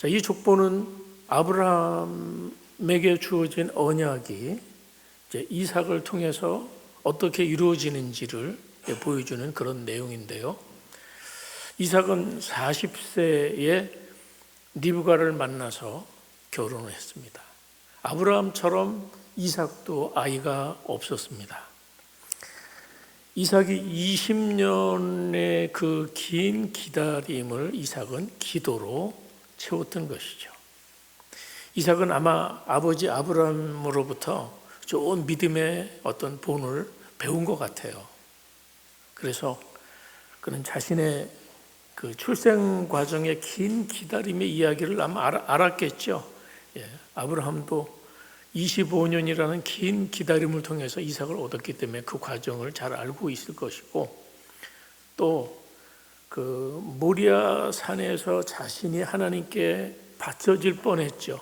자, 이 족보는 아브라함에게 주어진 언약이 이제 이삭을 통해서 어떻게 이루어지는지를 보여주는 그런 내용인데요. 이삭은 40세에 리브가를 만나서 결혼을 했습니다. 아브라함처럼 이삭도 아이가 없었습니다. 이삭이 20년의 그 긴 기다림을 이삭은 기도로 채웠던 것이죠. 이삭은 아마 아버지 아브라함으로부터 좋은 믿음의 어떤 본을 배운 것 같아요. 그래서 그는 자신의 그 출생 과정의 긴 기다림의 이야기를 아마 알았겠죠. 아브라함도 25년이라는 긴 기다림을 통해서 이삭을 얻었기 때문에 그 과정을 잘 알고 있을 것이고, 또 그 모리아 산에서 자신이 하나님께 바쳐질 뻔했죠.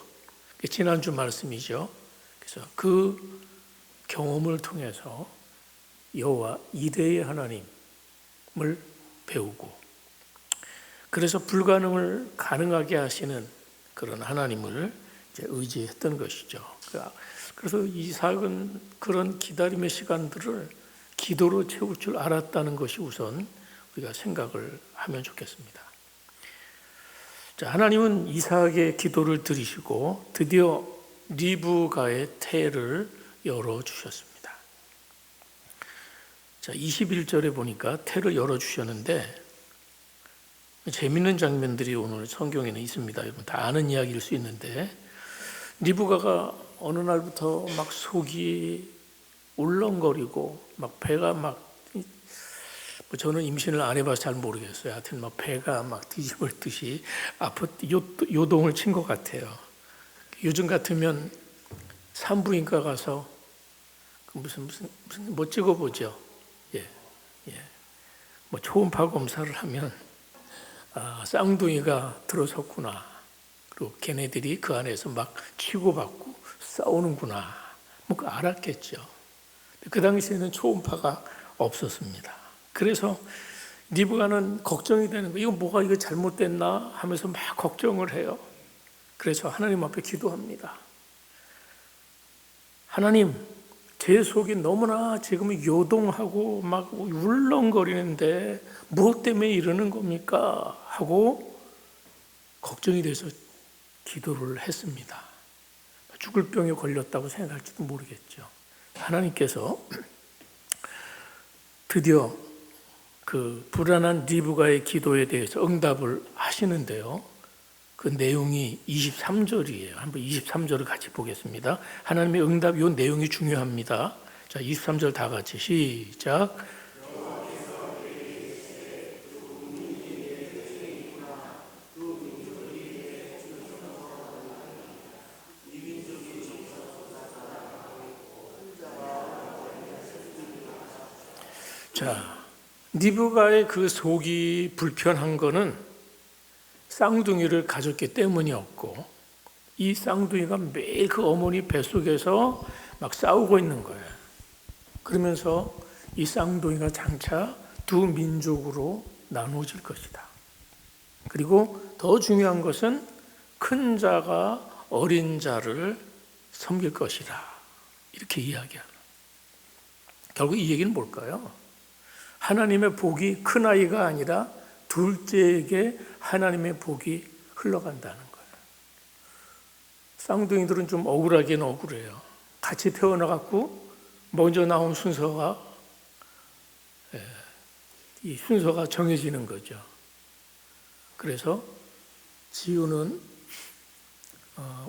지난주 말씀이죠. 그래서 그 경험을 통해서 여호와 이레의 하나님을 배우고, 그래서 불가능을 가능하게 하시는 그런 하나님을 이제 의지했던 것이죠. 그래서 이삭은 그런 기다림의 시간들을 기도로 채울 줄 알았다는 것이 우선 우리가 생각을 하면 좋겠습니다. 자, 하나님은 이삭의 기도를 들으시고 드디어 리브가의 태를 열어주셨습니다. 자, 21절에 보니까 태를 열어주셨는데 재밌는 장면들이 오늘 성경에는 있습니다. 여러분 다 아는 이야기일 수 있는데, 리브가가 어느 날부터 막 속이 울렁거리고 막 배가 막, 저는 임신을 안 해봐서 잘 모르겠어요. 하여튼 막 배가 막 뒤집을듯이 요동을 친 것 같아요. 요즘 같으면 산부인과 가서 무슨 뭐 찍어보죠. 뭐 초음파 검사를 하면 쌍둥이가 들어섰구나. 그리고 걔네들이 그 안에서 막 치고받고 싸우는구나. 뭐 알았겠죠. 그 당시에는 초음파가 없었습니다. 그래서 리브가는 걱정이 되는 거예요. 이거 잘못됐나 하면서 막 걱정을 해요. 그래서 하나님 앞에 기도합니다. 하나님, 제 속이 너무나 지금 요동하고 막 울렁거리는데 무엇 때문에 이러는 겁니까? 하고 걱정이 돼서 기도를 했습니다. 죽을 병에 걸렸다고 생각할지도 모르겠죠. 하나님께서 드디어 그 불안한 리브가의 기도에 대해서 응답을 하시는데요. 그 내용이 23절이에요. 한번 23절을 같이 보겠습니다. 하나님의 응답, 이 내용이 중요합니다. 자, 23절 다 같이 시작. 자, 리브가의 그 속이 불편한 거는 쌍둥이를 가졌기 때문이었고, 이 쌍둥이가 매일 그 어머니 뱃속에서 막 싸우고 있는 거예요. 그러면서 이 쌍둥이가 장차 두 민족으로 나누어질 것이다. 그리고 더 중요한 것은 큰 자가 어린 자를 섬길 것이다. 이렇게 이야기하는. 결국 이 얘기는 뭘까요? 하나님의 복이 큰아이가 아니라 둘째에게 하나님의 복이 흘러간다는 거예요. 쌍둥이들은 좀 억울하긴 억울해요. 같이 태어나갖고 먼저 나온 순서가, 이 순서가 정해지는 거죠. 그래서 지우는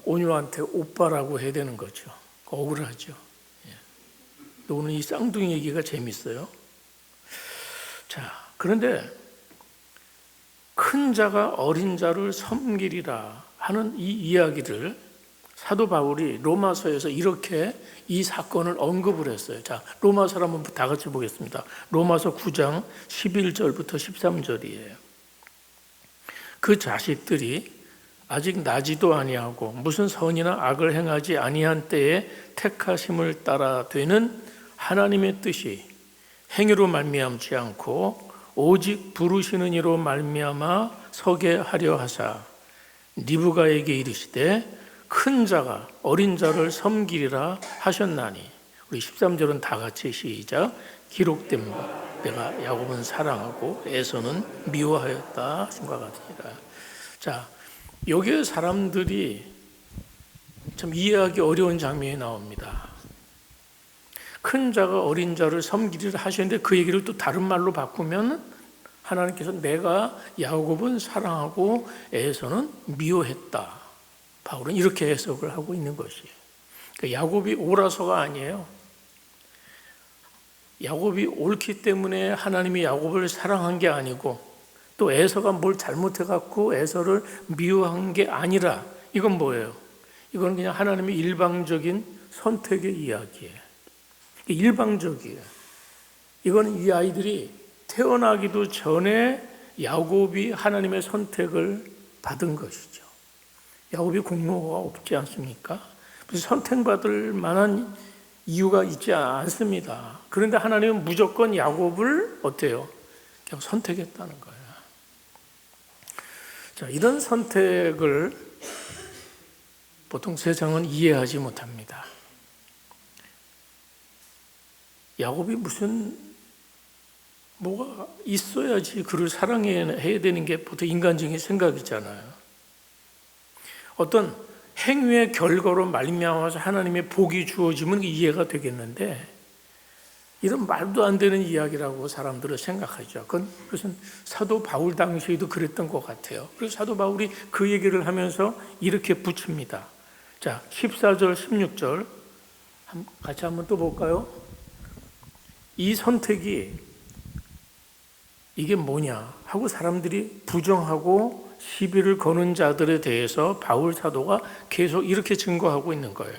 온유한테 오빠라고 해야 되는 거죠. 억울하죠. 오늘 이 쌍둥이 얘기가 재밌어요. 자, 그런데 큰 자가 어린 자를 섬기리라 하는 이 이야기를 사도 바울이 로마서에서 이렇게 이 사건을 언급을 했어요. 자, 로마서를 한번 다 같이 보겠습니다. 로마서 9장 11절부터 13절이에요. 그 자식들이 아직 나지도 아니하고 무슨 선이나 악을 행하지 아니한 때에 택하심을 따라 되는 하나님의 뜻이 행위로 말미암지 않고 오직 부르시는 이로 말미암아 서게 하려 하사 리브가에게 이르시되 큰 자가 어린 자를 섬기리라 하셨나니, 우리 13절은 다 같이 시작. 기록된 바 내가 야곱은 사랑하고 에서는 미워하였다 하신과 같으니라. 자, 여기에 사람들이 참 이해하기 어려운 장면이 나옵니다. 큰 자가 어린 자를 섬기리라 하셨는데 그 얘기를 또 다른 말로 바꾸면 하나님께서 내가 야곱은 사랑하고 에서는 미워했다. 바울은 이렇게 해석을 하고 있는 것이에요. 그러니까 야곱이 옳아서가 아니에요. 야곱이 옳기 때문에 하나님이 야곱을 사랑한 게 아니고, 또 에서가 뭘 잘못해갖고 에서를 미워한 게 아니라, 이건 뭐예요? 이건 그냥 하나님의 일방적인 선택의 이야기예요. 일방적이에요. 이건 이 아이들이 태어나기도 전에 야곱이 하나님의 선택을 받은 것이죠. 야곱이 공로가 없지 않습니까? 그래서 선택받을 만한 이유가 있지 않습니다. 그런데 하나님은 무조건 야곱을 어때요? 그냥 선택했다는 거예요. 자, 이런 선택을 보통 세상은 이해하지 못합니다. 야곱이 무슨 뭐가 있어야지 그를 사랑해야 되는 게 보통 인간적인 생각이잖아요. 어떤 행위의 결과로 말미암아서 하나님의 복이 주어지면 이해가 되겠는데, 이런 말도 안 되는 이야기라고 사람들은 생각하죠. 그것은 사도 바울 당시에도 그랬던 것 같아요. 그래서 사도 바울이 그 얘기를 하면서 이렇게 붙입니다. 자, 14절, 16절 같이 한번 또 볼까요? 이 선택이 이게 뭐냐 하고 사람들이 부정하고 시비를 거는 자들에 대해서 바울 사도가 계속 이렇게 증거하고 있는 거예요.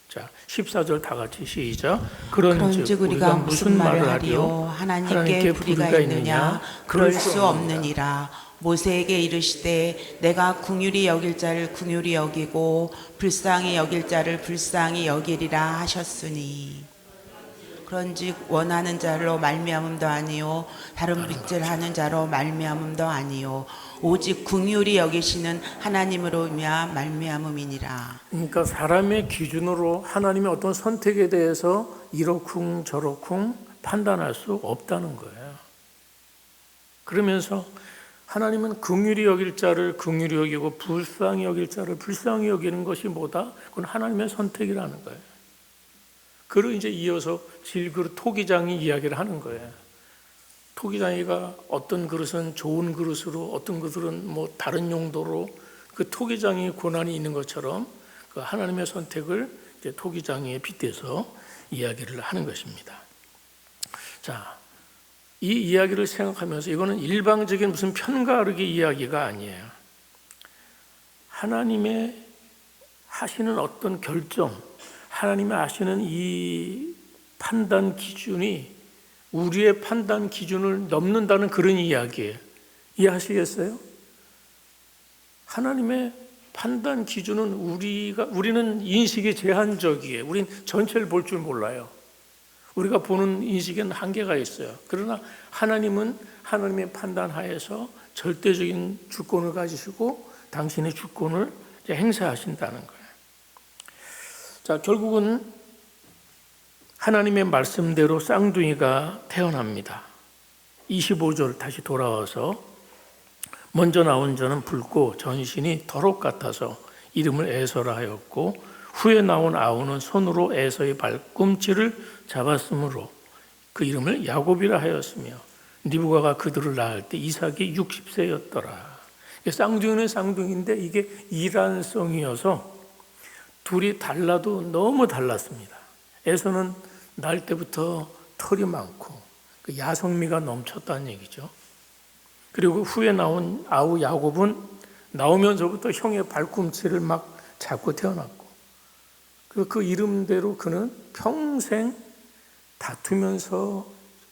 자, 14절 다 같이 시작. 그런즉 우리가 무슨 말을 하리요? 하나님께 불의가 있느냐? 그럴 수 없느니라. 모세에게 이르시되 내가 긍휼히 여길 자를 긍휼히 여기고 불쌍히 여길 자를 불쌍히 여기리라 하셨으니, 그런즉 원하는 자로 말미암음도 아니요 다른 빚을 하는 자로 말미암음도 아니요 오직 긍휼히 여기시는 하나님으로 말미암음이니라. 그러니까 사람의 기준으로 하나님의 어떤 선택에 대해서 이러쿵 저러쿵 판단할 수 없다는 거예요. 그러면서 하나님은 긍휼히 여길 자를 긍휼히 여기고 불쌍히 여길 자를 불쌍히 여기는 것이 뭐다? 그건 하나님의 선택이라는 거예요. 그리고 이제 이어서 질그릇 토기장이 이야기를 하는 거예요. 토기장이가 어떤 그릇은 좋은 그릇으로, 어떤 그릇은 뭐 다른 용도로, 그 토기장이 고난이 있는 것처럼 그 하나님의 선택을 이제 토기장이에 빗대서 이야기를 하는 것입니다. 자, 이 이야기를 생각하면서 이거는 일방적인 무슨 편가르기 이야기가 아니에요. 하나님의 하시는 어떤 결정, 하나님이 하시는 이 판단 기준이 우리의 판단 기준을 넘는다는 그런 이야기예요. 이해하시겠어요? 하나님의 판단 기준은 우리는 인식이 제한적이에요. 우린 전체를 볼 줄 몰라요. 우리가 보는 인식에는 한계가 있어요. 그러나 하나님은 하나님의 판단 하에서 절대적인 주권을 가지시고 당신의 주권을 행사하신다는 거예요. 자, 결국은 하나님의 말씀대로 쌍둥이가 태어납니다. 25절 다시 돌아와서 먼저 나온 자는 붉고 전신이 더럭 같아서 이름을 에서라 하였고, 후에 나온 아우는 손으로 에서의 발꿈치를 잡았으므로 그 이름을 야곱이라 하였으며, 리브가가 그들을 낳을 때 이삭이 60세였더라. 쌍둥이는 쌍둥이인데 이게 이란성이어서 둘이 달라도 너무 달랐습니다. 에서는 날 때부터 털이 많고 그 야성미가 넘쳤다는 얘기죠. 그리고 후에 나온 아우 야곱은 나오면서부터 형의 발꿈치를 막 잡고 태어났고, 그 이름대로 그는 평생 다투면서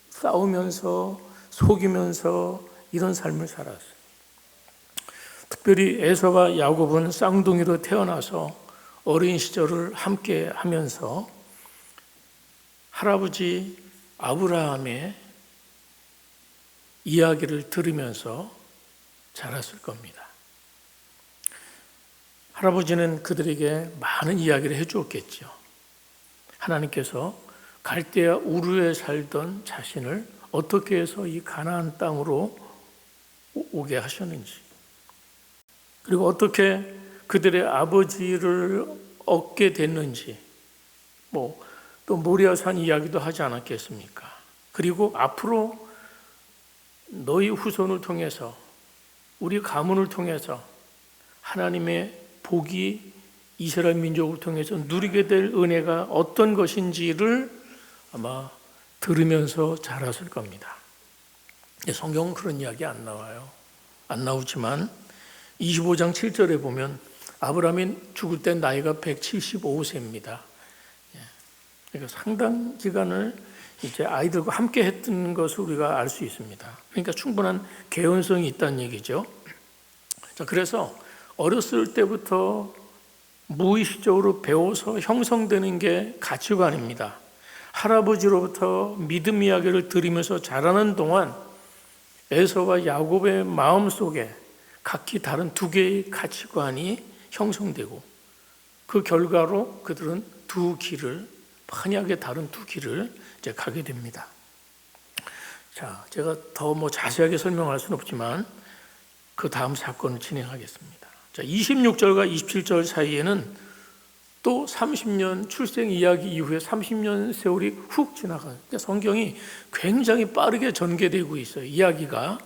싸우면서 속이면서 이런 삶을 살았어요. 특별히 에서와 야곱은 쌍둥이로 태어나서 어린 시절을 함께 하면서 할아버지 아브라함의 이야기를 들으면서 자랐을 겁니다. 할아버지는 그들에게 많은 이야기를 해주었겠죠. 하나님께서 갈대아 우르에 살던 자신을 어떻게 해서 이 가나안 땅으로 오게 하셨는지, 그리고 어떻게 그들의 아버지를 얻게 됐는지, 또 모리아산 이야기도 하지 않았겠습니까? 그리고 앞으로 너희 후손을 통해서, 우리 가문을 통해서 하나님의 복이 이스라엘 민족을 통해서 누리게 될 은혜가 어떤 것인지를 아마 들으면서 자랐을 겁니다. 성경은 그런 이야기 안 나와요. 안 나오지만 25장 7절에 보면 아브라함이 죽을 때 나이가 175세입니다. 그러니까 상당 기간을 이제 아이들과 함께 했던 것을 우리가 알 수 있습니다. 그러니까 충분한 개연성이 있다는 얘기죠. 자, 그래서 어렸을 때부터 무의식적으로 배워서 형성되는 게 가치관입니다. 할아버지로부터 믿음 이야기를 들으면서 자라는 동안 에서와 야곱의 마음속에 각기 다른 두 개의 가치관이 형성되고, 그 결과로 그들은 판이하게 다른 두 길을 이제 가게 됩니다. 자, 제가 더 자세하게 설명할 수는 없지만 그 다음 사건을 진행하겠습니다. 자, 26절과 27절 사이에는 또 30년 출생 이야기 이후에 30년 세월이 훅 지나가요. 그러니까 성경이 굉장히 빠르게 전개되고 있어요, 이야기가.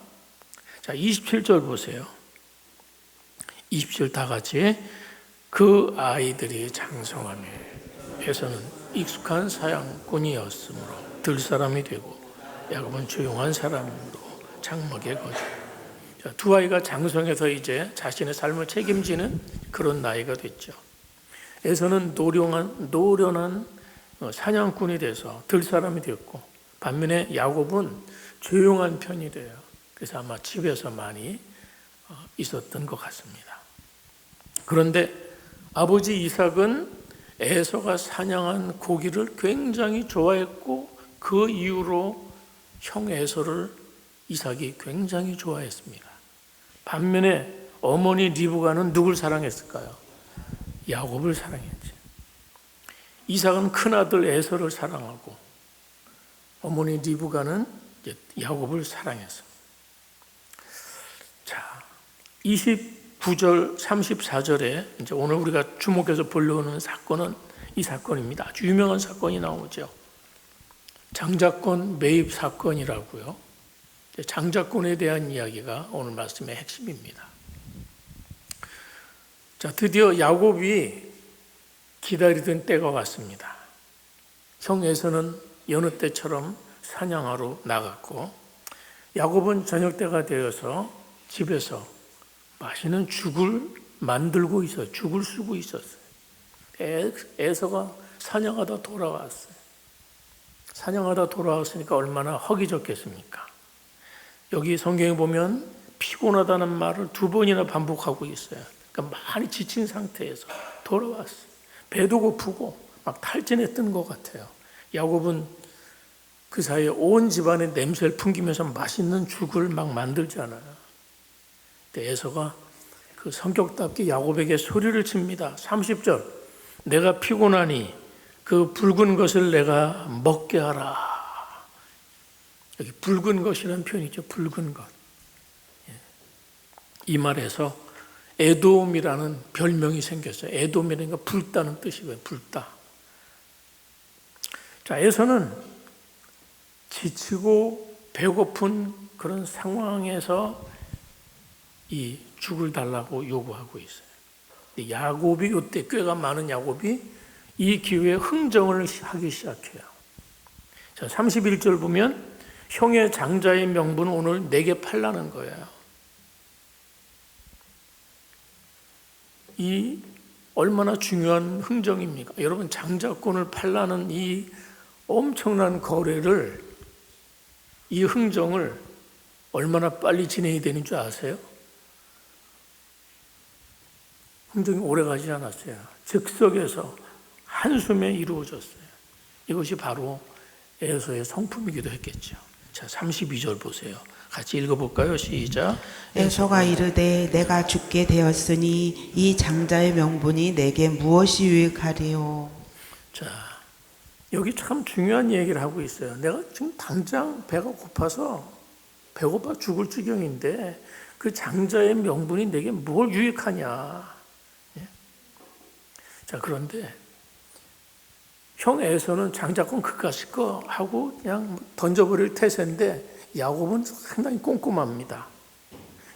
자, 27절 보세요. 27절 다 같이. 그 아이들이 장성하며 에서는 익숙한 사냥꾼이었으므로 들사람이 되고 야곱은 조용한 사람으로 장막에 거주. 두 아이가 장성해서 이제 자신의 삶을 책임지는 그런 나이가 됐죠. 에서는 노련한 사냥꾼이 돼서 들사람이 되었고, 반면에 야곱은 조용한 편이 돼요. 그래서 아마 집에서 많이 있었던 것 같습니다. 그런데 아버지 이삭은 에서가 사냥한 고기를 굉장히 좋아했고, 그 이후로 형 에서를 이삭이 굉장히 좋아했습니다. 반면에 어머니 리브가는 누굴 사랑했을까요? 야곱을 사랑했지. 이삭은 큰아들 에서를 사랑하고 어머니 리브가는 야곱을 사랑했습니다. 자, 29절 34절에 이제 오늘 우리가 주목해서 보려는 사건은 이 사건입니다. 아주 유명한 사건이 나오죠. 장자권 매입 사건이라고요. 장자권에 대한 이야기가 오늘 말씀의 핵심입니다. 자, 드디어 야곱이 기다리던 때가 왔습니다. 형 에서는 여느 때처럼 사냥하러 나갔고, 야곱은 저녁 때가 되어서 집에서 맛있는 죽을 만들고 있어요. 죽을 쓰고 있었어요. 에서가 사냥하다 돌아왔어요. 사냥하다 돌아왔으니까 얼마나 허기졌겠습니까? 여기 성경에 보면 피곤하다는 말을 2번이나 반복하고 있어요. 그러니까 많이 지친 상태에서 돌아왔어요. 배도 고프고 막 탈진했던 것 같아요. 야곱은 그 사이에 온 집안의 냄새를 풍기면서 맛있는 죽을 막 만들잖아요. 에서가 그 성격답게 야곱에게 소리를 칩니다. 30절, 내가 피곤하니 그 붉은 것을 내가 먹게 하라. 여기 붉은 것이라는 표현이죠. 붉은 것. 이 말에서 에돔이라는 별명이 생겼어요. 에돔이라는 건 붉다는 뜻이고요. 붉다. 자, 에서는 지치고 배고픈 그런 상황에서 이 죽을 달라고 요구하고 있어요. 야곱이, 이때 꾀가 많은 야곱이 이 기회에 흥정을 하기 시작해요. 자, 31절 보면 형의 장자의 명분은 오늘 내게 팔라는 거예요. 이 얼마나 중요한 흥정입니까? 여러분, 장자권을 팔라는 이 엄청난 거래를, 이 흥정을 얼마나 빨리 진행이 되는 줄 아세요? 흥정이 오래 가지 않았어요. 즉석에서 한숨에 이루어졌어요. 이것이 바로 에서의 성품이기도 했겠죠. 자, 32절 보세요. 같이 읽어볼까요? 시작. 에서가 이르되 내가 죽게 되었으니 이 장자의 명분이 내게 무엇이 유익하리요. 자, 여기 참 중요한 얘기를 하고 있어요. 내가 지금 당장 배가 고파서 배고파 죽을 지경인데 그 장자의 명분이 내게 뭘 유익하냐. 예? 자, 그런데 형 에서는 장자권 그까짓 거 하고 그냥 던져버릴 태세인데 야곱은 상당히 꼼꼼합니다.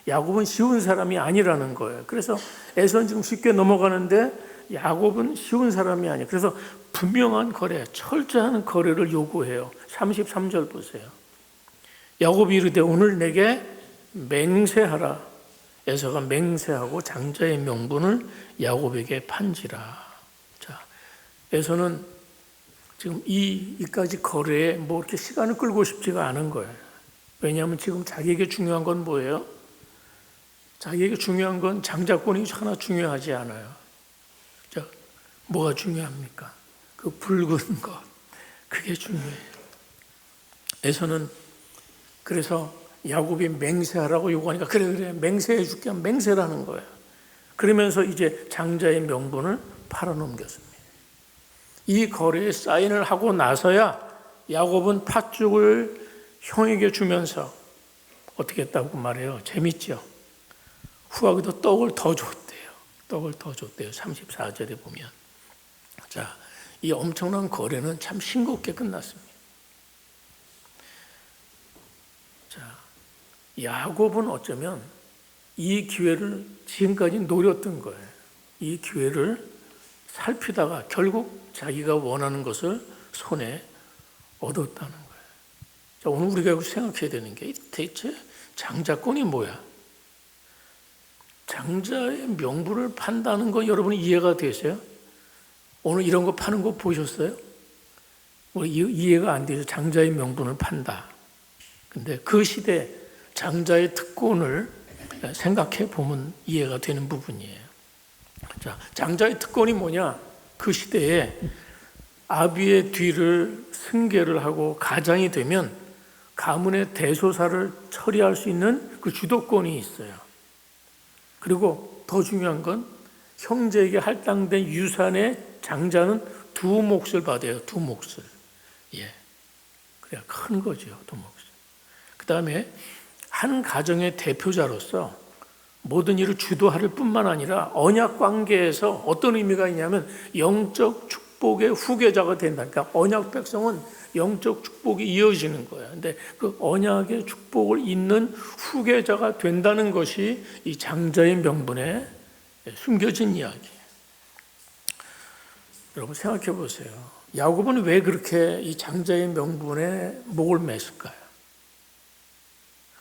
야곱은 쉬운 사람이 아니라는 거예요. 그래서 에서는 지금 쉽게 넘어가는데 야곱은 쉬운 사람이 아니에요. 그래서 분명한 거래, 철저한 거래를 요구해요. 33절 보세요. 야곱이 이르되 오늘 내게 맹세하라. 에서가 맹세하고 장자의 명분을 야곱에게 판지라. 자, 에서는 지금 이까지 거래에 뭐 이렇게 시간을 끌고 싶지가 않은 거예요. 왜냐하면 지금 자기에게 중요한 건 뭐예요? 자기에게 중요한 건 장자권이 하나 중요하지 않아요. 자, 뭐가 중요합니까? 그 붉은 것, 그게 중요해요. 에서는 그래서 야곱이 맹세하라고 요구하니까 그래 맹세해 줄게 하면 맹세라는 거예요. 그러면서 이제 장자의 명분을 팔아넘겼습니다. 이 거래에 사인을 하고 나서야 야곱은 팥죽을 형에게 주면서 어떻게 했다고 말해요? 재밌죠? 후하게도 떡을 더 줬대요. 떡을 더 줬대요. 34절에 보면. 자, 이 엄청난 거래는 참 싱겁게 끝났습니다. 자, 야곱은 어쩌면 이 기회를 지금까지 노렸던 거예요. 이 기회를 살피다가 결국 자기가 원하는 것을 손에 얻었다는 거예요. 자, 오늘 우리가 생각해야 되는 게 대체 장자권이 뭐야? 장자의 명분을 판다는 거 여러분이 이해가 되세요? 오늘 이런 거 파는 거 보셨어요? 이해가 안 돼서 장자의 명분을 판다. 근데 그 시대 장자의 특권을 생각해 보면 이해가 되는 부분이에요. 자, 장자의 특권이 뭐냐? 그 시대에 아비의 뒤를 승계를 하고 가장이 되면 가문의 대소사를 처리할 수 있는 그 주도권이 있어요. 그리고 더 중요한 건 형제에게 할당된 유산의 장자는 2몫을 받아요. 2몫을. 예. 그래야 큰 거죠. 2몫을. 그 다음에 한 가정의 대표자로서 모든 일을 주도할 뿐만 아니라 언약 관계에서 어떤 의미가 있냐면 영적 축복의 후계자가 된다. 그러니까 언약 백성은 영적 축복이 이어지는 거예요. 근데 그 언약의 축복을 잇는 후계자가 된다는 것이 이 장자의 명분에 숨겨진 이야기예요. 여러분 생각해 보세요. 야곱은 왜 그렇게 이 장자의 명분에 목을 맸을까요?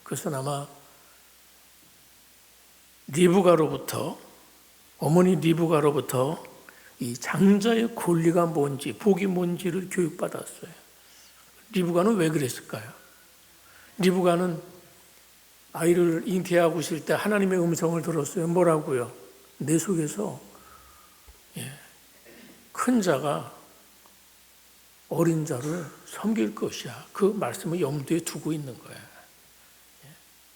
그것은 아마 리브가로부터, 어머니 리브가로부터 이 장자의 권리가 뭔지, 복이 뭔지를 교육받았어요. 리브가는 왜 그랬을까요? 리브가는 아이를 잉태하고 있을 때 하나님의 음성을 들었어요. 뭐라고요? 내 속에서 큰 자가 어린 자를 섬길 것이야. 그 말씀을 염두에 두고 있는 거예요.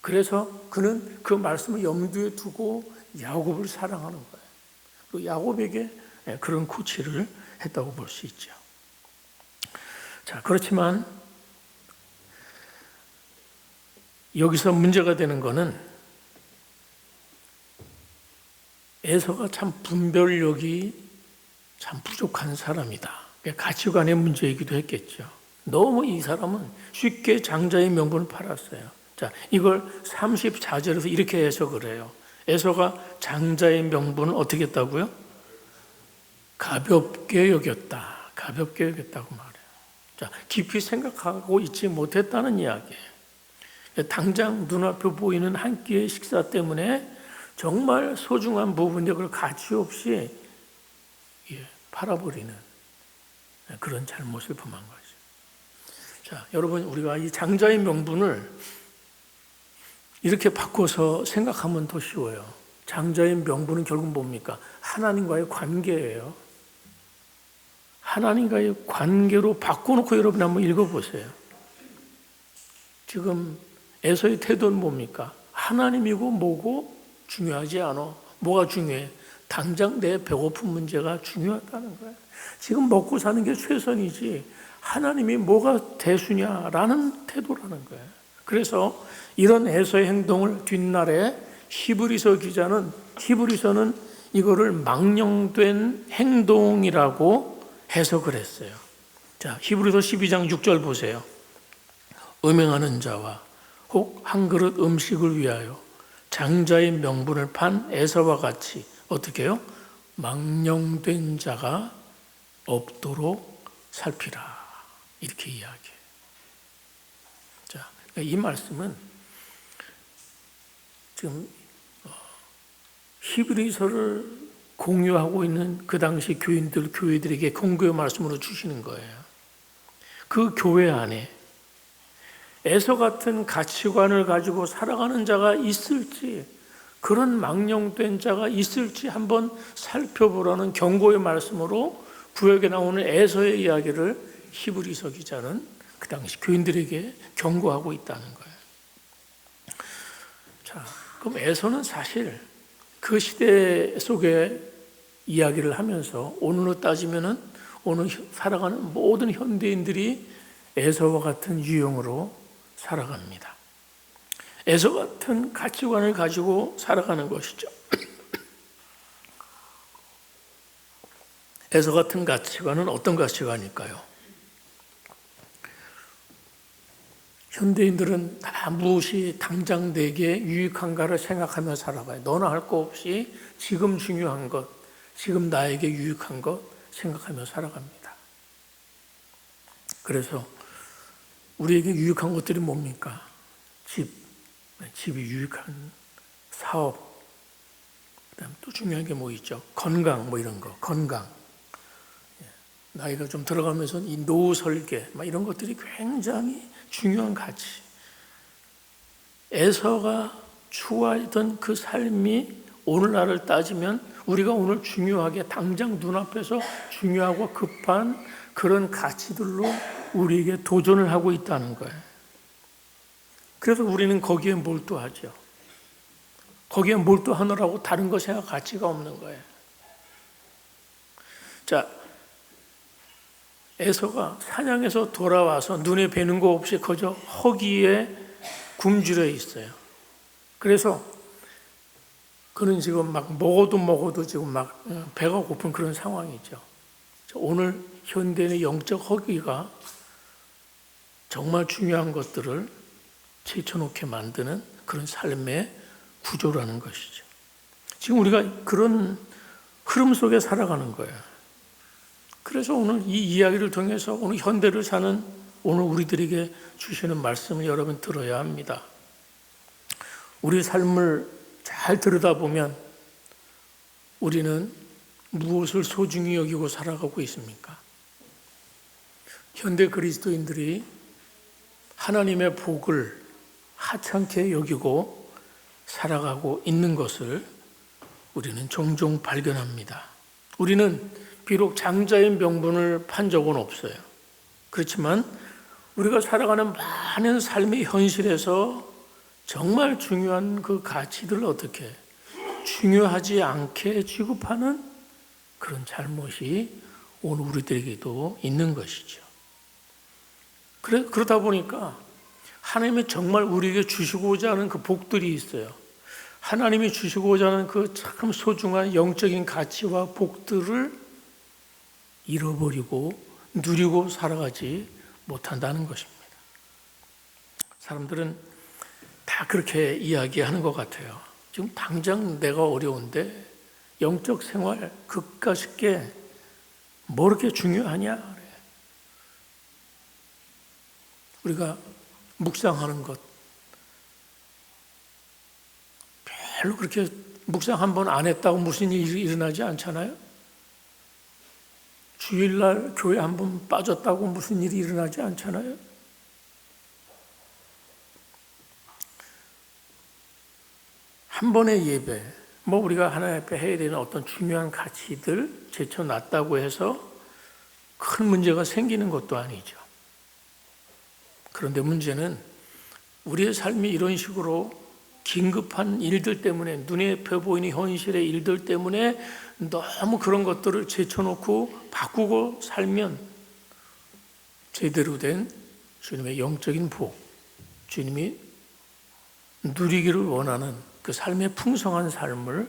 그래서 그는 그 말씀을 염두에 두고 야곱을 사랑하는 거예요. 또 야곱에게 그런 코치를 했다고 볼 수 있죠. 자, 그렇지만 여기서 문제가 되는 것은 에서가 참 분별력이 참 부족한 사람이다. 가치관의 문제이기도 했겠죠. 너무 이 사람은 쉽게 장자의 명분을 팔았어요. 자, 이걸 34절에서 이렇게 해석을 해요. 에서가 장자의 명분을 어떻게 했다고요? 가볍게 여겼다. 가볍게 여겼다고 말해요. 자, 깊이 생각하고 있지 못했다는 이야기예요. 당장 눈앞에 보이는 한 끼의 식사 때문에 정말 소중한 부분인데 그걸 가치 없이 팔아버리는 그런 잘못을 범한 거죠. 자, 여러분, 우리가 이 장자의 명분을 이렇게 바꿔서 생각하면 더 쉬워요. 장자의 명분은 결국 뭡니까? 하나님과의 관계예요. 하나님과의 관계로 바꿔놓고 여러분 한번 읽어보세요. 지금 에서의 태도는 뭡니까? 하나님이고 뭐고 중요하지 않아. 뭐가 중요해? 당장 내 배고픈 문제가 중요하다는 거야. 지금 먹고 사는 게 최선이지 하나님이 뭐가 대수냐라는 태도라는 거야. 그래서 이런 에서의 행동을 뒷날에 히브리서는 이거를 망령된 행동이라고 해석을 했어요. 자, 히브리서 12장 6절 보세요. 음행하는 자와 혹 한 그릇 음식을 위하여 장자의 명분을 판 에서와 같이 어떻게 해요? 망령된 자가 없도록 살피라. 이렇게 이야기해요. 자, 이 말씀은 지금 히브리서를 공유하고 있는 그 당시 교회들에게 공교의 말씀으로 주시는 거예요. 그 교회 안에 에서 같은 가치관을 가지고 살아가는 자가 있을지, 그런 망령된 자가 있을지 한번 살펴보라는 경고의 말씀으로 구역에 나오는 에서의 이야기를 히브리서 기자는 그 당시 교인들에게 경고하고 있다는 거예요. 자, 그럼 에서는 사실 그 시대 속에 이야기를 하면서 오늘로 따지면은 오늘 살아가는 모든 현대인들이 에서와 같은 유형으로 살아갑니다. 에서 같은 가치관을 가지고 살아가는 것이죠. 에서 같은 가치관은 어떤 가치관일까요? 현대인들은 다 무엇이 당장 내게 유익한가를 생각하며 살아가요. 너나 할 거 없이 지금 중요한 것, 지금 나에게 유익한 것 생각하며 살아갑니다. 그래서 우리에게 유익한 것들이 뭡니까? 집이 유익한 사업, 그다음 또 중요한 게 뭐 있죠? 건강, 뭐 이런 거, 건강. 나이가 좀 들어가면서 이 노후 설계, 이런 것들이 굉장히 중요한 가치. 에서가 추구하던 그 삶이 오늘날을 따지면 우리가 오늘 중요하게 당장 눈앞에서 중요하고 급한 그런 가치들로 우리에게 도전을 하고 있다는 거예요. 그래서 우리는 거기에 몰두하죠. 거기에 몰두하느라고 다른 거 생각 가치가 없는 거예요. 자, 에서가 사냥에서 돌아와서 눈에 뵈는 거 없이 그저 허기에 굶주려 있어요. 그래서 그는 지금 막 먹어도 지금 막 배가 고픈 그런 상황이죠. 오늘 현대인의 영적 허기가 정말 중요한 것들을 제쳐놓게 만드는 그런 삶의 구조라는 것이죠. 지금 우리가 그런 흐름 속에 살아가는 거예요. 그래서 오늘 이 이야기를 통해서 오늘 현대를 사는 오늘 우리들에게 주시는 말씀을 여러분 들어야 합니다. 우리 삶을 잘 들여다보면 우리는 무엇을 소중히 여기고 살아가고 있습니까? 현대 그리스도인들이 하나님의 복을 하찮게 여기고 살아가고 있는 것을 우리는 종종 발견합니다. 우리는 비록 장자의 명분을 판 적은 없어요. 그렇지만 우리가 살아가는 많은 삶의 현실에서 정말 중요한 그 가치들을 어떻게 중요하지 않게 취급하는 그런 잘못이 오늘 우리들에게도 있는 것이죠. 그러다 보니까 하나님이 정말 우리에게 주시고자 하는 그 복들이 있어요. 하나님이 주시고자 하는 그 참 소중한 영적인 가치와 복들을 잃어버리고 누리고 살아가지 못한다는 것입니다. 사람들은 다 그렇게 이야기하는 것 같아요. 지금 당장 내가 어려운데 영적 생활 그까 싶게 뭐 이렇게 중요하냐? 우리가 묵상하는 것 별로 그렇게 묵상 한 번 안 했다고 무슨 일이 일어나지 않잖아요. 주일날 교회 한 번 빠졌다고 무슨 일이 일어나지 않잖아요. 한 번의 예배, 우리가 하나님 앞에 해야 되는 어떤 중요한 가치들 제쳐놨다고 해서 큰 문제가 생기는 것도 아니죠. 그런데 문제는 우리의 삶이 이런 식으로 긴급한 일들 때문에, 눈에 펴 보이는 현실의 일들 때문에 너무 그런 것들을 제쳐놓고 바꾸고 살면 제대로 된 주님의 영적인 복, 주님이 누리기를 원하는 그 삶의 풍성한 삶을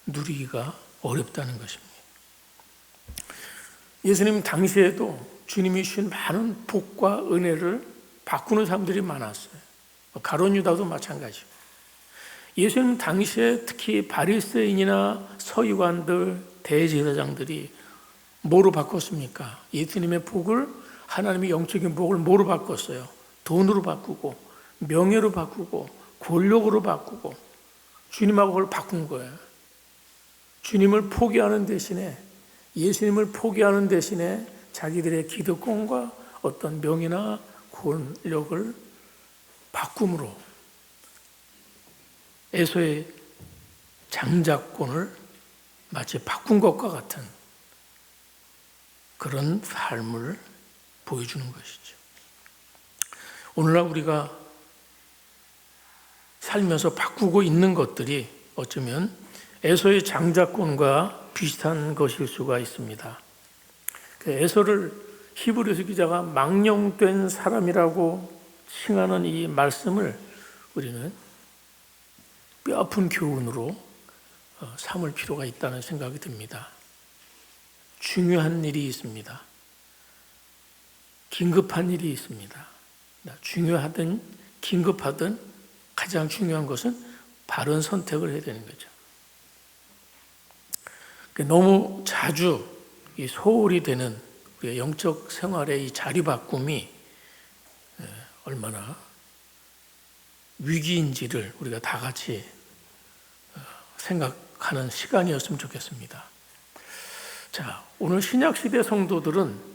누리기가 어렵다는 것입니다. 예수님 당시에도 주님이 주신 많은 복과 은혜를 바꾸는 사람들이 많았어요. 가룟 유다도 마찬가지고. 예수님 당시에 특히 바리새인이나 서기관들, 대제사장들이 뭐로 바꿨습니까? 예수님의 복을, 하나님의 영적인 복을 뭐로 바꿨어요? 돈으로 바꾸고, 명예로 바꾸고, 권력으로 바꾸고, 주님하고 그걸 바꾼 거예요. 주님을 포기하는 대신에, 예수님을 포기하는 대신에 자기들의 기득권과 어떤 명예나 권력을 바꿈으로 에서의 장자권을 마치 바꾼 것과 같은 그런 삶을 보여주는 것이죠. 오늘날 우리가 살면서 바꾸고 있는 것들이 어쩌면 에서의 장자권과 비슷한 것일 수가 있습니다. 에서를 히브리서 기자가 망령된 사람이라고 칭하는 이 말씀을 우리는 뼈아픈 교훈으로 삼을 필요가 있다는 생각이 듭니다. 중요한 일이 있습니다. 긴급한 일이 있습니다. 중요하든 긴급하든 가장 중요한 것은 바른 선택을 해야 되는 거죠. 너무 자주 이 소홀히 되는 우리의 영적 생활의 이 자리 바꿈이 얼마나 위기인지를 우리가 다 같이 생각하는 시간이었으면 좋겠습니다. 자, 오늘 신약시대 성도들은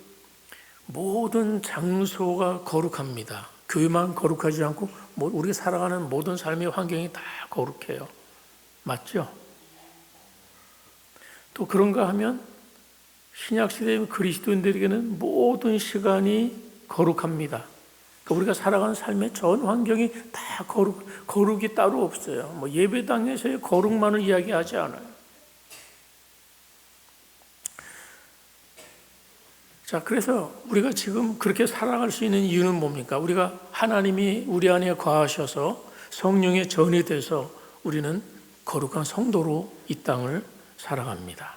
모든 장소가 거룩합니다. 교회만 거룩하지 않고 우리가 살아가는 모든 삶의 환경이 다 거룩해요. 맞죠? 또 그런가 하면 신약시대 그리스도인들에게는 모든 시간이 거룩합니다. 우리가 살아가는 삶의 전 환경이 다 거룩이 따로 없어요. 예배당에서의 거룩만을 이야기하지 않아요. 자, 그래서 우리가 지금 그렇게 살아갈 수 있는 이유는 뭡니까? 우리가 하나님이 우리 안에 거하셔서 성령의 전이 돼서 우리는 거룩한 성도로 이 땅을 살아갑니다.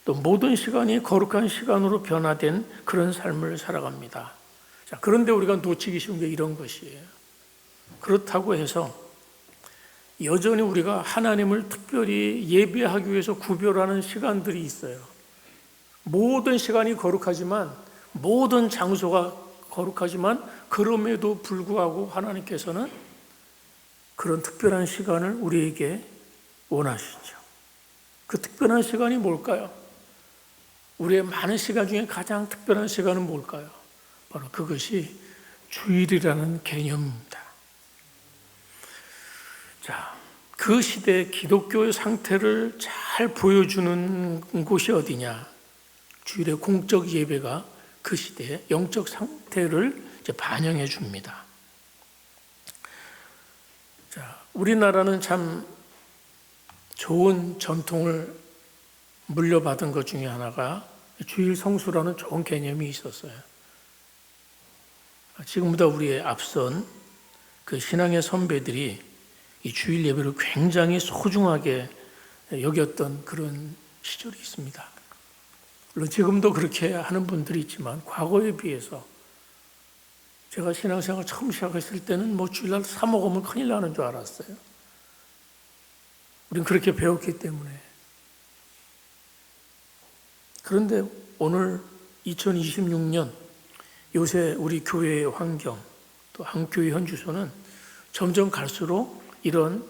또 모든 시간이 거룩한 시간으로 변화된 그런 삶을 살아갑니다. 자, 그런데 우리가 놓치기 쉬운 게 이런 것이에요. 그렇다고 해서 여전히 우리가 하나님을 특별히 예배하기 위해서 구별하는 시간들이 있어요. 모든 시간이 거룩하지만, 모든 장소가 거룩하지만, 그럼에도 불구하고 하나님께서는 그런 특별한 시간을 우리에게 원하시죠. 그 특별한 시간이 뭘까요? 우리의 많은 시간 중에 가장 특별한 시간은 뭘까요? 바로 그것이 주일이라는 개념입니다. 자, 그 시대의 기독교의 상태를 잘 보여주는 곳이 어디냐? 주일의 공적 예배가 그 시대의 영적 상태를 이제 반영해 줍니다. 자, 우리나라는 참 좋은 전통을 물려받은 것 중에 하나가 주일 성수라는 좋은 개념이 있었어요. 지금보다 우리의 앞선 그 신앙의 선배들이 이 주일 예배를 굉장히 소중하게 여겼던 그런 시절이 있습니다. 물론 지금도 그렇게 하는 분들이 있지만 과거에 비해서 제가 신앙생활 처음 시작했을 때는 주일날 사 먹으면 큰일 나는 줄 알았어요. 우린 그렇게 배웠기 때문에. 그런데 오늘 2026년 요새 우리 교회의 환경, 또 한국교회 현주소는 점점 갈수록 이런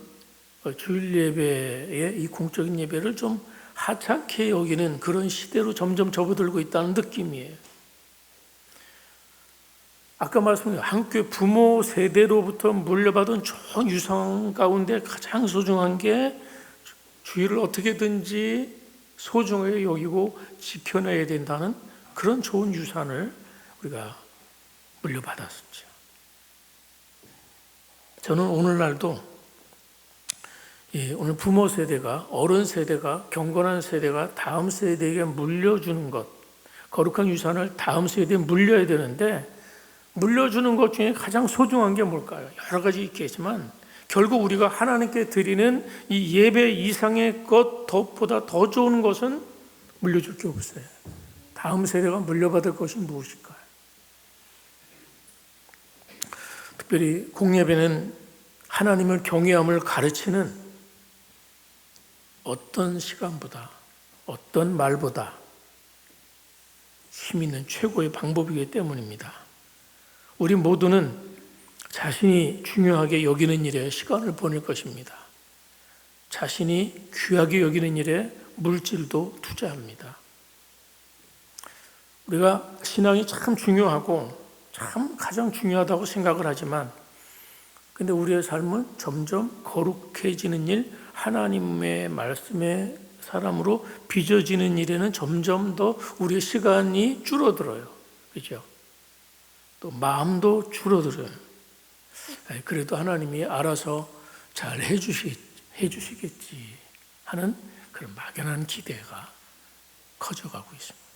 주일 예배의 이 공적인 예배를 좀 하찮게 여기는 그런 시대로 점점 접어들고 있다는 느낌이에요. 아까 말씀드린 한국교회 부모 세대로부터 물려받은 좋은 유산 가운데 가장 소중한 게 주일을 어떻게든지 소중하게 여기고 지켜내야 된다는 그런 좋은 유산을 우리가 물려받았었죠. 저는 오늘날도 오늘 부모 세대가, 어른 세대가, 경건한 세대가 다음 세대에게 물려주는 것, 거룩한 유산을 다음 세대에 물려야 되는데, 물려주는 것 중에 가장 소중한 게 뭘까요? 여러 가지 있겠지만 결국 우리가 하나님께 드리는 이 예배 이상의 것보다 더 좋은 것은 물려줄 게 없어요. 다음 세대가 물려받을 것이 무엇일까요? 특별히 공예배는 하나님을 경외함을 가르치는 어떤 시간보다, 어떤 말보다 힘 있는 최고의 방법이기 때문입니다. 우리 모두는 자신이 중요하게 여기는 일에 시간을 보낼 것입니다. 자신이 귀하게 여기는 일에 물질도 투자합니다. 우리가 신앙이 참 중요하고 참 가장 중요하다고 생각을 하지만, 근데 우리의 삶은 점점 거룩해지는 일, 하나님의 말씀의 사람으로 빚어지는 일에는 점점 더 우리의 시간이 줄어들어요. 그렇죠? 또 마음도 줄어들어요. 그래도 하나님이 알아서 잘 해주시겠지 하는 그런 막연한 기대가 커져가고 있습니다.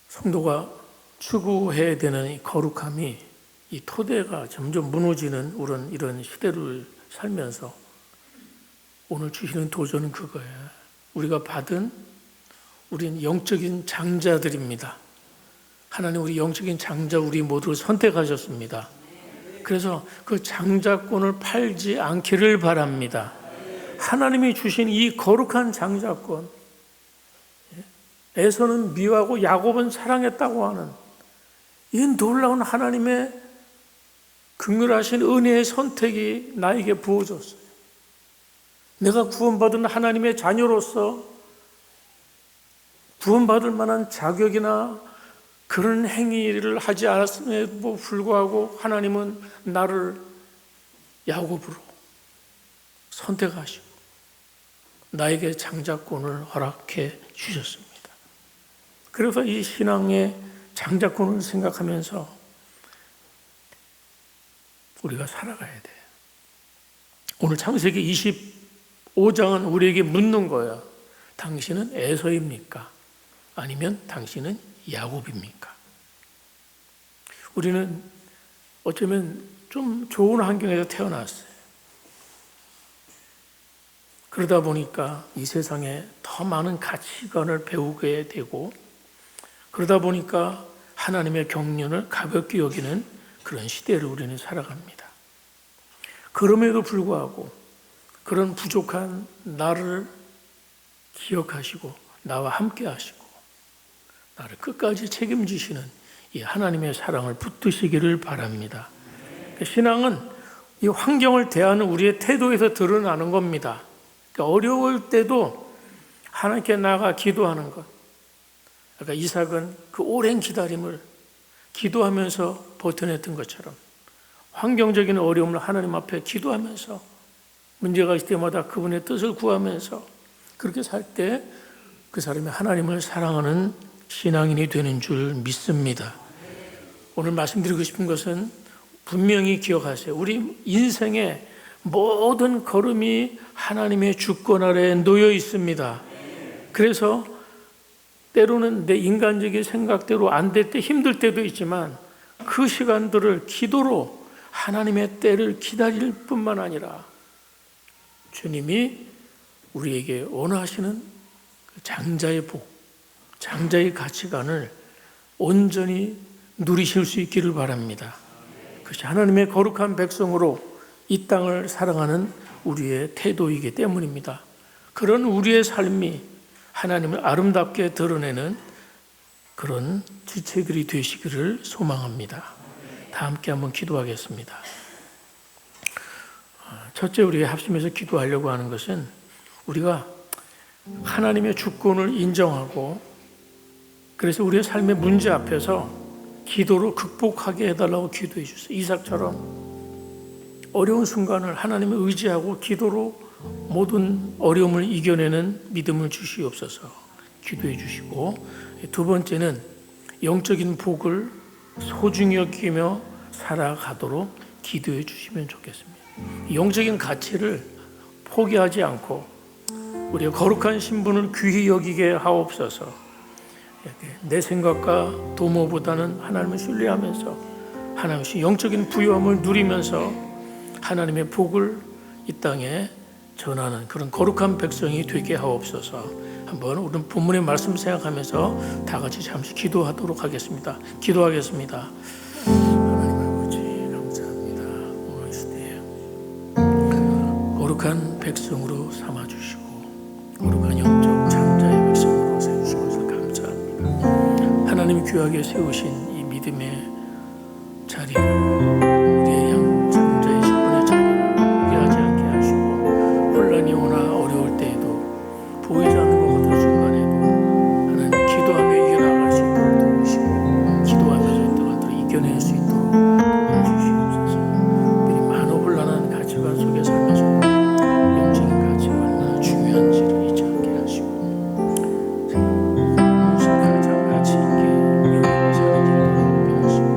성도가 추구해야 되는 이 거룩함이, 이 토대가 점점 무너지는 이런 시대를 살면서 오늘 주시는 도전은 그거예요. 우리가 받은, 우린 영적인 장자들입니다. 하나님 우리 영적인 장자 우리 모두를 선택하셨습니다. 그래서 그 장자권을 팔지 않기를 바랍니다. 하나님이 주신 이 거룩한 장자권, 에서는 미워하고 야곱은 사랑했다고 하는 이 놀라운 하나님의 긍휼하신 은혜의 선택이 나에게 부어졌어요. 내가 구원받은 하나님의 자녀로서 구원받을 만한 자격이나 그런 행위를 하지 않았음에도 불구하고 하나님은 나를 야곱으로 선택하시고 나에게 장자권을 허락해 주셨습니다. 그래서 이 신앙의 장자권을 생각하면서 우리가 살아가야 돼요. 오늘 창세기 25장은 우리에게 묻는 거야. 당신은 에서입니까? 아니면 당신은 야곱입니까? 우리는 어쩌면 좀 좋은 환경에서 태어났어요. 그러다 보니까 이 세상에 더 많은 가치관을 배우게 되고, 그러다 보니까 하나님의 경륜을 가볍게 여기는 그런 시대를 우리는 살아갑니다. 그럼에도 불구하고 그런 부족한 나를 기억하시고 나와 함께 하시고 나를 끝까지 책임지시는 이 하나님의 사랑을 붙드시기를 바랍니다. 신앙은 이 환경을 대하는 우리의 태도에서 드러나는 겁니다. 그러니까 어려울 때도 하나님께 나아가 기도하는 것. 그러니까 이삭은 그 오랜 기다림을 기도하면서 버텨냈던 것처럼 환경적인 어려움을 하나님 앞에 기도하면서 문제가 있을 때마다 그분의 뜻을 구하면서 그렇게 살 때 그 사람이 하나님을 사랑하는 신앙인이 되는 줄 믿습니다. 오늘 말씀드리고 싶은 것은 분명히 기억하세요. 우리 인생의 모든 걸음이 하나님의 주권 아래에 놓여 있습니다. 그래서 때로는 내 인간적인 생각대로 안 될 때 힘들 때도 있지만 그 시간들을 기도로 하나님의 때를 기다릴 뿐만 아니라 주님이 우리에게 원하시는 장자의 복, 장자의 가치관을 온전히 누리실 수 있기를 바랍니다. 그것이 하나님의 거룩한 백성으로 이 땅을 사랑하는 우리의 태도이기 때문입니다. 그런 우리의 삶이 하나님을 아름답게 드러내는 그런 지체들이 되시기를 소망합니다. 다 함께 한번 기도하겠습니다. 첫째, 우리가 합심해서 기도하려고 하는 것은 우리가 하나님의 주권을 인정하고 그래서 우리의 삶의 문제 앞에서 기도로 극복하게 해달라고 기도해 주세요. 이삭처럼 어려운 순간을 하나님을 의지하고 기도로 모든 어려움을 이겨내는 믿음을 주시옵소서 기도해 주시고, 두 번째는 영적인 복을 소중히 여기며 살아가도록 기도해 주시면 좋겠습니다. 영적인 가치를 포기하지 않고 우리의 거룩한 신분을 귀히 여기게 하옵소서. 내 생각과 도모보다는 하나님을 신뢰하면서 하나님의 영적인 부유함을 누리면서 하나님의 복을 이 땅에 전하는 그런 거룩한 백성이 되게 하옵소서. 한번 우리 본문의 말씀 생각하면서 다 같이 잠시 기도하도록 하겠습니다. 기도하겠습니다. 하나님 아버지 감사합니다. 오늘 시대에 거룩한 백성으로 삼아주시고 거룩한 영적 장자의 백성으로 세우신 것을 감사합니다. 하나님이 귀하게 세우신 이 믿음의 자리를 우리의 장자의 신분의 자리를 포기하지 않게 하시고 혼란이 오나 어려울 때에도 보이지 않는 것 같은 순간에도 하나님 기도하며 이겨나갈 수 있도록 도우시고 기도하면서 있던 것들을 이겨낼 수 있도록 도와주시옵소서. 우리 많은 혼란한 가치관 속에 살면서 영적인 가치가 얼마나 중요한지를 잊지 않게 하시고 무엇을 가장 가치 있게 영원히 사는 길을 보게 하시고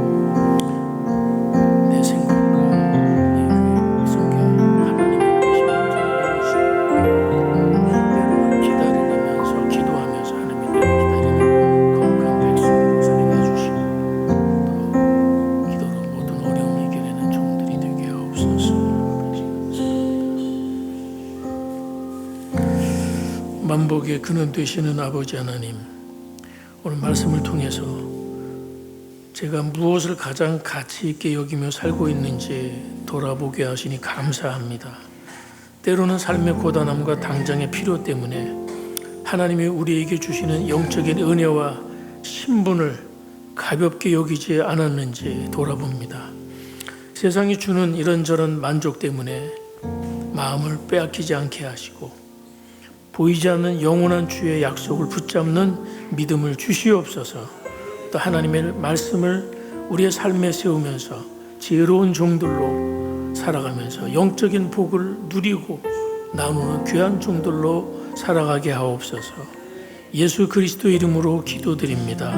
내 생각과 내 계획 속에 하나님의 뜻이 온전히 이루시고 때로는 기다리면서 기도하면서 하나님의 때를 기다리는 거룩한 백성으로 살게 해주시고 또 기도로 모든 어려움을 이겨내는 종들이 되게 하옵소서. 만복의 근원 되시는 아버지 하나님, 오늘 말씀을 통해서 제가 무엇을 가장 가치 있게 여기며 살고 있는지 돌아보게 하시니 감사합니다. 때로는 삶의 고단함과 당장의 필요 때문에 하나님이 우리에게 주시는 영적인 은혜와 신분을 가볍게 여기지 않았는지 돌아봅니다. 세상이 주는 이런저런 만족 때문에 마음을 빼앗기지 않게 하시고 보이지 않는 영원한 주의 약속을 붙잡는 믿음을 주시옵소서. 또 하나님의 말씀을 우리의 삶에 세우면서 지혜로운 종들로 살아가면서 영적인 복을 누리고 나누는 귀한 종들로 살아가게 하옵소서. 예수 그리스도 이름으로 기도드립니다.